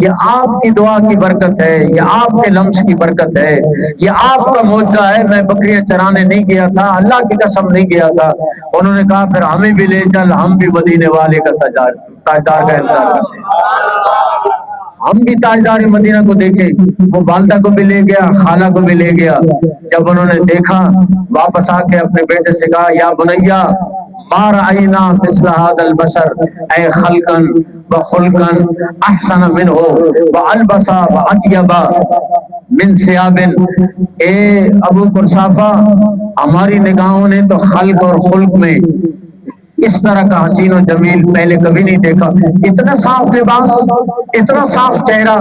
یہ آپ کی دعا کی برکت ہے، یہ آپ کے لمس کی برکت ہے، یہ آپ کا معجزہ ہے، میں بکریاں چرانے نہیں گیا تھا، اللہ کی قسم نہیں گیا تھا۔ انہوں نے کہا پھر ہمیں بھی لے چل، ہم بھی مدینے والے کا تاجدار کا انتظار کرتے ہیں، ہم بھی تاجدار مدینہ کو دیکھیں۔ وہ والدہ کو بھی لے گیا، خالہ کو بھی لے گیا۔ جب انہوں نے دیکھا واپس آ کے اپنے بیٹے سے کہا یا بنیا ما رأینا مثل هذا البشر اے خلقا وخلقا احسن منه والبسا واطیبا من ثياب، اے ابو قرصافہ ہماری نگاہوں نے تو خلق اور خلق میں اس طرح کا حسین و جمیل پہلے کبھی نہیں دیکھا، اتنا صاف لباس، اتنا صاف چہرہ،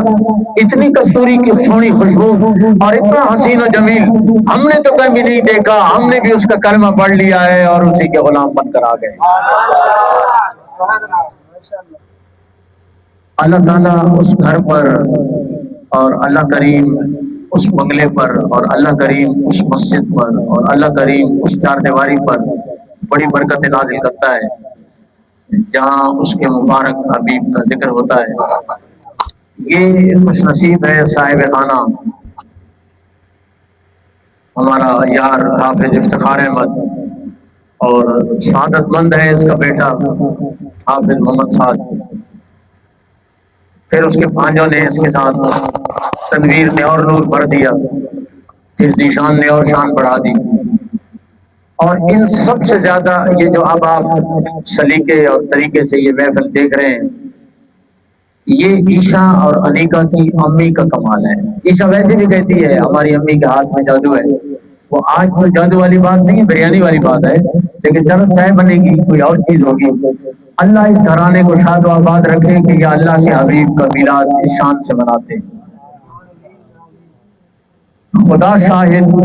اتنی کستوری کی سونی خوشبو اور اتنا حسین و جمیل ہم نے تو کبھی نہیں دیکھا۔ ہم نے بھی اس کا کلمہ پڑھ لیا ہے اور اسی کے غلام بن کر آ گئے۔ اللہ تعالیٰ اس گھر پر اور اللہ کریم اس بنگلے پر اور اللہ کریم اس مسجد پر اور اللہ کریم اس چار دیواری پر بڑی برکت نازل کرتا ہے جہاں اس کے مبارک حبیب کا ذکر ہوتا ہے۔ یہ خوش نصیب ہے صاحب خانہ ہمارا یار حافظ افتخار احمد، اور سعادت مند ہے اس کا بیٹا حافظ محمد سعد، پھر اس کے بھانجوں نے اس کے ساتھ تنویر نے اور نور بھر دیا، پھر ذیشان نے اور شان بڑھا دی، اور ان سب سے زیادہ یہ جو اب آپ سلیقے اور طریقے سے یہ محفل دیکھ رہے ہیں، یہ عیشا اور انیکا کی امی کا کمال ہے۔ عیشا ویسے بھی کہتی ہے ہماری امی کے ہاتھ میں جادو ہے، وہ آج کوئی جادو والی بات نہیں ہے، بریانی والی بات ہے، لیکن جب چائے بنے گی کوئی اور چیز ہوگی۔ اللہ اس گھرانے کو شاد و آباد رکھے کہ یہ اللہ کے حبیب کا میلاد اس شان سے مناتے ہیں۔ خدا شاہد وہ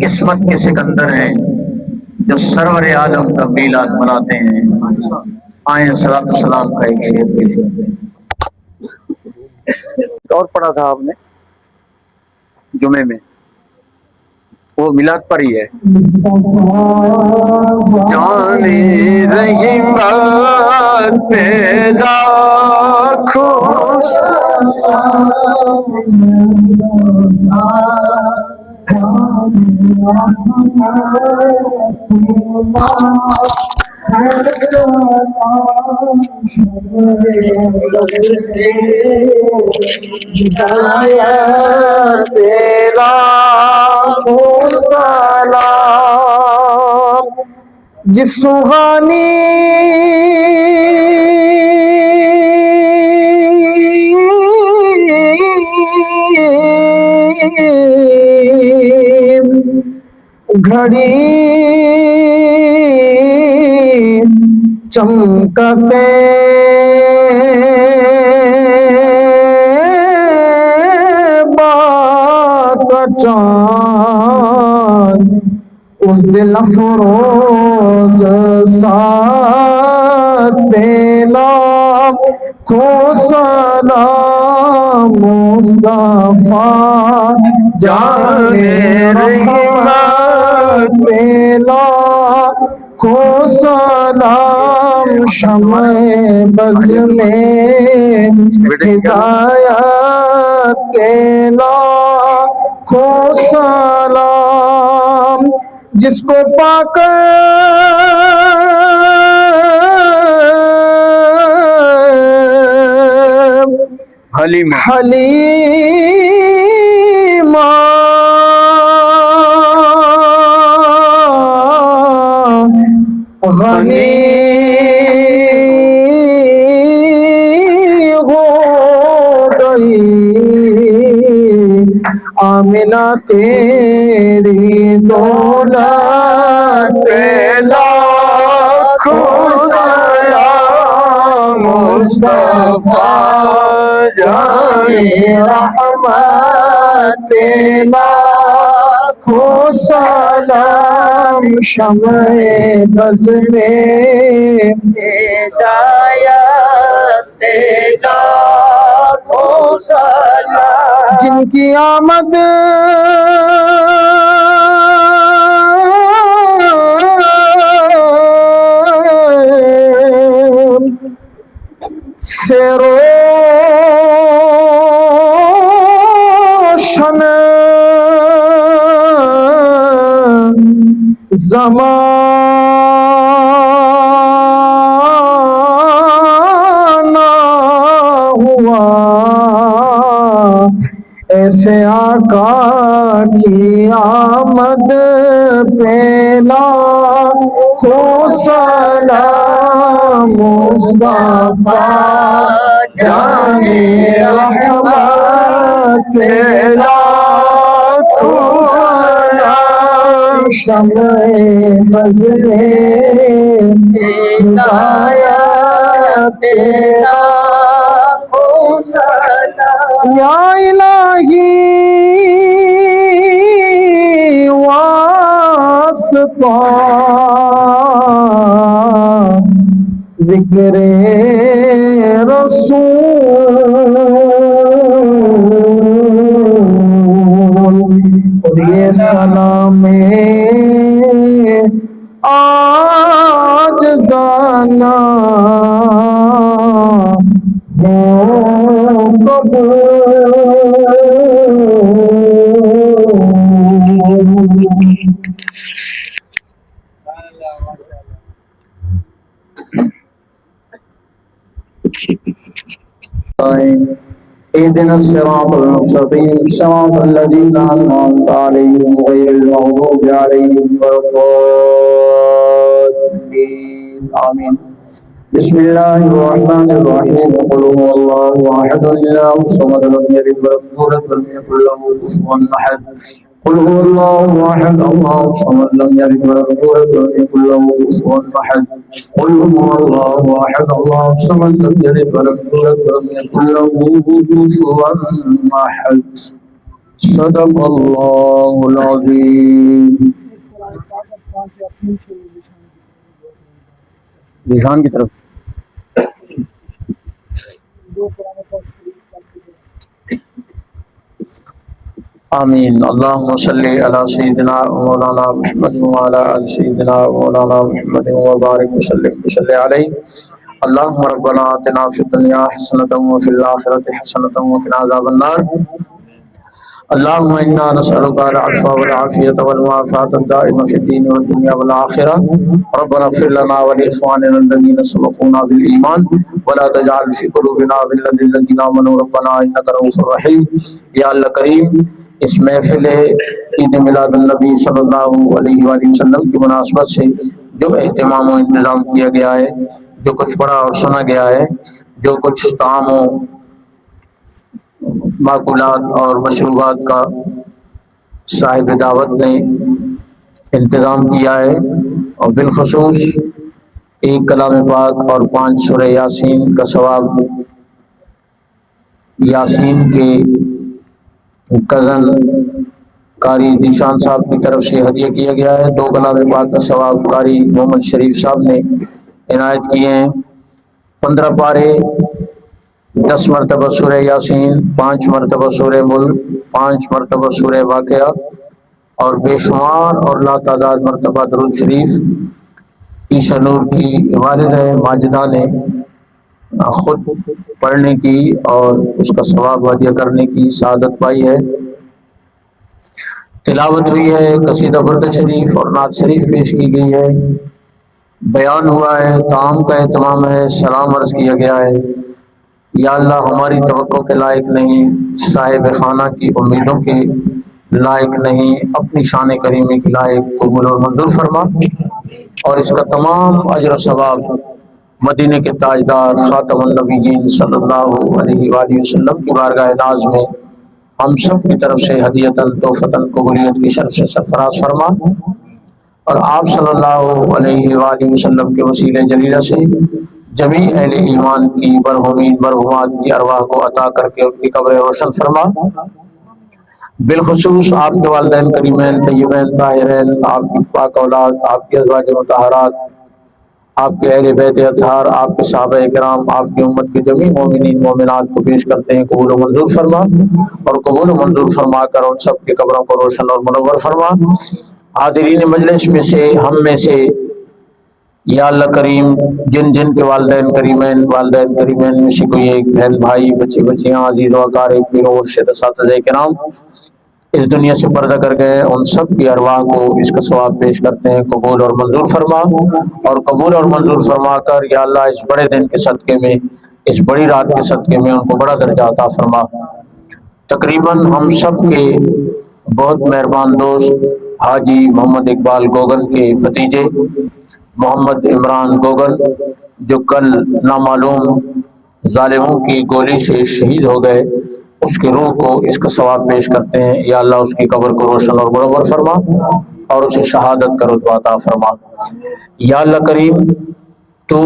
قسمت کے سکندر ہیں جو سرور عالم کا میلاد مناتے ہیں۔ آئیں صلاۃ السلام کا ایک شعر پیش کرتے ہیں۔ اور پڑھا تھا آپ نے جمعے میں، وہ میلاد پر ہی ہے۔ جانے رہی بات پیدا خوش تیرا سلام جس سہانی گھڑی چمکتے کا چاند اس دل افروز ساتھ دینا کو سلام مصطفیٰ جانے رحمت دینا کو سلام شمع بز میں ہدایت دینا کو سلام جس کو پا کر حلیمہ غنی ہو گئی آمنہ تیری دولت لاکھوں سلام مصطفیٰ جانے رحمت لاکھوں ہو سلام شمع بز میں ہدایت لاکھوں سلام جن کی آمد سے روشن زمانہ ہوا، ایسے آقا کی آمد پہ لاکھوں سلام مصطفیٰ جان رحمت پہ لاکھوں سلام شمع بز میں ہدایت پہ لاکھوں سلام یا الہی واسطہ ذکر رسول اور یہ سلام آج زانا ہو اهدنا الصراط المستقيم صراط الذين أنعمت عليهم غير المغضوب عليهم ولا الضالين آمين بسم الله الرحمن الرحيم قل هو الله أحد الله الصمد لم يلد ولم يولد ولم يكن له كفوا أحد قل هو الله أحد الله الصمد لم يلد ولم يولد ولم يكن له كفوا أحد قل هو الله أحد الله الصمد لم يلد ولم يولد ولم يكن له كفوا أحد صدق الله العظيم لسان کی طرف آمین اللہم صلی علی سیدنا مولانا محمد وعلی آل سیدنا مولانا محمد وبارک وسلم علیہ اللہم ربنا آتنا فی الدنیا حسنۃ وفی الآخرۃ حسنۃ وقنا عذاب النار اللہم انا نسألک العفو والعافیۃ والمعافاۃ الدائمہ فی الدین والدنیا والآخرہ ربنا اغفر لنا ولاخواننا الذین سبقونا بالایمان ولا تجعل فی قلوبنا غلا للذین آمنوا ربنا انک رؤوف رحیم یا اللہ کریم اس محفل عید میلاد النبی صلی اللہ علیہ وآلہ وسلم کی مناسبت سے جو اہتمام و انتظام کیا گیا ہے، جو کچھ پڑھا اور سنا گیا ہے، جو کچھ طعام و ماکولات اور مشروبات کا صاحب دعوت نے انتظام کیا ہے، اور بالخصوص ایک کلام پاک اور 5 سورہ یاسین کا ثواب یاسین کے کزن قاری ذیشان صاحب کی طرف سے ہدیہ کیا گیا ہے، 2 کلام پاک کا ثواب قاری محمد شریف صاحب نے عنایت کیے ہیں، 15 پارے، 10 مرتبہ سورہ یاسین، 5 مرتبہ سورہ ملک، 5 مرتبہ سورہ واقعہ اور بے شمار اور لا تعداد مرتبہ درود شریف عیسیٰ نور کی والدہ ماجدہ نے خود پڑھنے کی اور اس کا ثواب ہدیہ کرنے کی سعادت پائی ہے۔ تلاوت ہوئی ہے، قصیدہ برد شریف اور نعت شریف پیش کی گئی ہے، بیان ہوا ہے، طعام کا اہتمام ہے، سلام عرض کیا گیا ہے۔ یا اللہ ہماری توقع کے لائق نہیں، صاحب خانہ کی امیدوں کے لائق نہیں، اپنی شان کریمی کے لائق قبول اور منظور فرما، اور اس کا تمام اجر و ثواب مدینے کے تاجدار خاتم النبیین صلی اللہ علیہ وآلہ وسلم کی بارگاہ ناز میں ہم سب کی طرف سے ہدیتاً تحفتاً قبولیت کی شرف سے سرفراز فرما، اور آپ صلی اللہ علیہ وآلہ وسلم کے وسیلہ جلیلہ سے جمیع اہل ایمان کی مرحومین مرحومات کی ارواح کو عطا کر کے ان کی قبر روشن فرما۔ بالخصوص آپ کے والدین کریمین طیبین طاہرین، آپ کی پاک اولاد، آپ کی ازواج مطہرات، آپ کے اہل بیت اطہار، آپ کے صحابہ کرام، آپ کی امت کے جمیع مومنین مومنات کو پیش کرتے ہیں قبول و منظور فرما، اور قبول و منظور فرما کر ان سب کی قبروں کو روشن اور منور فرما۔ حاضرین مجلس میں سے، ہم میں سے یا اللہ کریم جن جن کے والدین کریمین میں سے کوئی ایک بہن بھائی، بچے بچیاں، عزیز و اقارب، پیر و مرشد، اساتذہ کرام اس دنیا سے پردہ کر گئے، ان سب کی ارواح کو اس کا ثواب پیش کرتے ہیں قبول اور منظور فرما، اور قبول اور منظور فرما کر یا اللہ اس بڑے دن کے صدقے میں، اس بڑی رات کے صدقے میں ان کو بڑا درجہ عطا فرما۔ تقریباً ہم سب کے بہت مہربان دوست حاجی محمد اقبال گوگن کے بھتیجے محمد عمران گوگن، جو کل نامعلوم ظالموں کی گولی سے شہید ہو گئے، اس کی روح کو اس کا ثواب پیش کرتے ہیں، یا اللہ اس کی قبر کو روشن اور منور فرما اور اسے شہادت کا رتبہ عطا فرما۔ یا اللہ کریم تو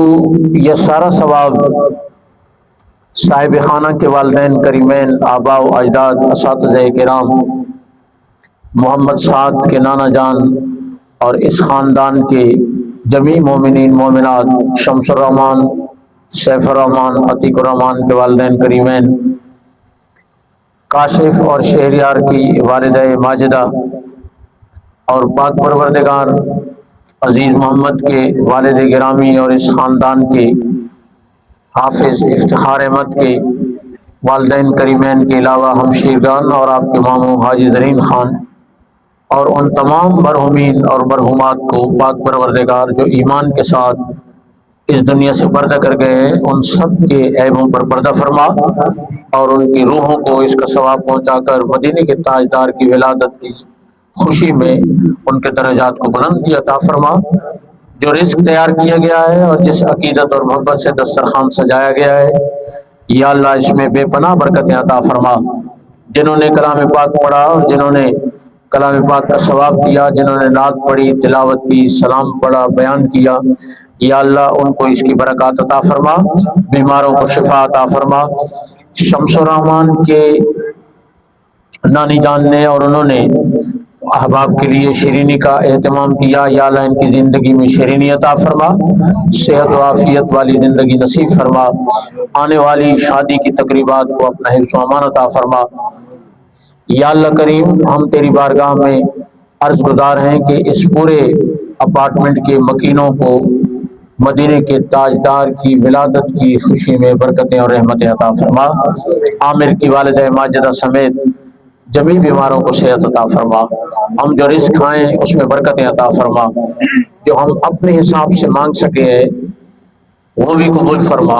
یہ سارا ثواب صاحب خانہ کے والدین کریمین، آباء و اجداد، اساتذہ کرام، محمد سعد کے نانا جان اور اس خاندان کے جمیع مومنین مومنات، شمس الرحمان، سیف الرحمان، عتیق الرحمان کے والدین کریمین، کاشف اور شہریار کی والدہ ماجدہ، اور پاک پروردگار عزیز محمد کے والد گرامی اور اس خاندان کے حافظ افتخار احمد کے والدین کریمین کے علاوہ ہمشیرگان اور آپ کے ماموں حاجی زرین خان، اور ان تمام مرحومین اور مرحومات کو پاک پروردگار جو ایمان کے ساتھ اس دنیا سے پردہ کر گئے ہیں، ان سب کے عیبوں پر پردہ فرما، اور ان کی روحوں کو اس کا ثواب پہنچا کر مدینے کے تاجدار کی ولادت کی خوشی میں ان کے درجات کو بلندی عطا فرما۔ جو رزق تیار کیا گیا ہے اور جس عقیدت اور محبت سے دسترخوان سجایا گیا ہے، یا اللہ اس میں بے پناہ برکتیں عطا فرما۔ جنہوں نے کلام پاک پڑھا اور جنہوں نے کلام پاک کا ثواب کیا، جنہوں نے نعت پڑھی، تلاوت کی، سلام پڑھا، بیان کیا، یا اللہ ان کو اس کی برکات عطا فرما، بیماروں کو شفا عطا فرما۔ شمس الرحمان کے نانی جان نے اور انہوں نے احباب کے لیے شیرینی کا اہتمام کیا، یا اللہ ان کی زندگی میں شیرینی عطا فرما، صحت و عافیت والی زندگی نصیب فرما، آنے والی شادی کی تقریبات کو اپنا حفظ و امان عطا فرما۔ یا اللہ کریم ہم تیری بارگاہ میں عرض گزار ہیں کہ اس پورے اپارٹمنٹ کے مکینوں کو مدینے کے تاجدار کی ولادت کی خوشی میں برکتیں اور رحمتیں عطا فرما۔ عامر کی والدہ ماجدہ سمیت جمیع بیماروں کو صحت عطا فرما، ہم جو رزق کھائیں اس میں برکتیں عطا فرما، جو ہم اپنے حساب سے مانگ سکے ہیں وہ بھی قبول فرما،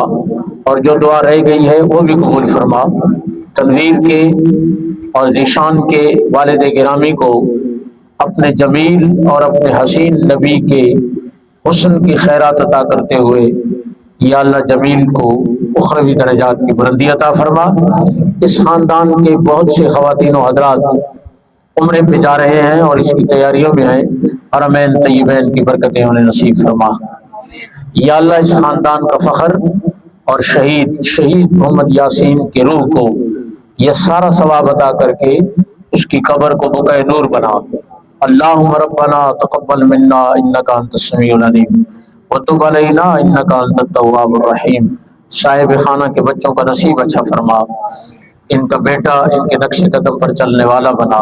اور جو دعا رہ گئی ہے وہ بھی قبول فرما۔ تنویر کے اور ذیشان کے والد گرامی کو اپنے جمیل اور اپنے حسین نبی کے حسن کی خیرات عطا کرتے ہوئے یا اللہ جمیل کو اخروی درجات کی بلندی عطا فرما۔ اس خاندان کے بہت سے خواتین و حضرات عمرے پہ جا رہے ہیں اور اس کی تیاریوں میں ہیں، حرمین طیبین کی برکتیں انہیں نصیب فرما۔ یا اللہ اس خاندان کا فخر اور شہید محمد یاسین کی روح کو یہ سارا ثواب عطا کر کے اس کی قبر کو بقع نور بنا۔ اللہم ربنا تقبل منا انک انت السمیع العلیم وتب علینا انک انت التواب الرحیم۔ صاحب خانہ کے بچوں کا نصیب اچھا فرما، ان کا بیٹا ان کے نقش قدم پر چلنے والا بنا،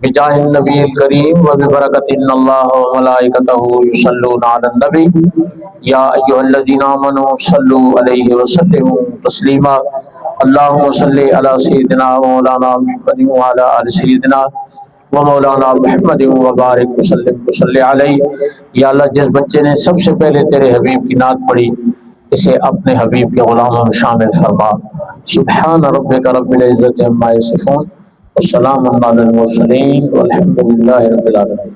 بجاہ النبی الکریم و ببرکت ان اللہ و ملائکتہ یصلون علی النبی یا ایھا الذین آمنوا صلوا علیہ وسلموا تسلیما۔ اللہم صلی علی سیدنا و مولانا محمد و علی آل سیدنا و مولانا محمد و بارک وسلم وصلی علیہ۔ یا اللہ جس بچے نے سب سے پہلے تیرے حبیب کی نعت پڑھی اسے اپنے حبیب کے غلاموں میں شامل فرما۔ سبحان ربک رب العزت عما یصفون وسلام علی المرسلین والحمد للہ رب العالمین۔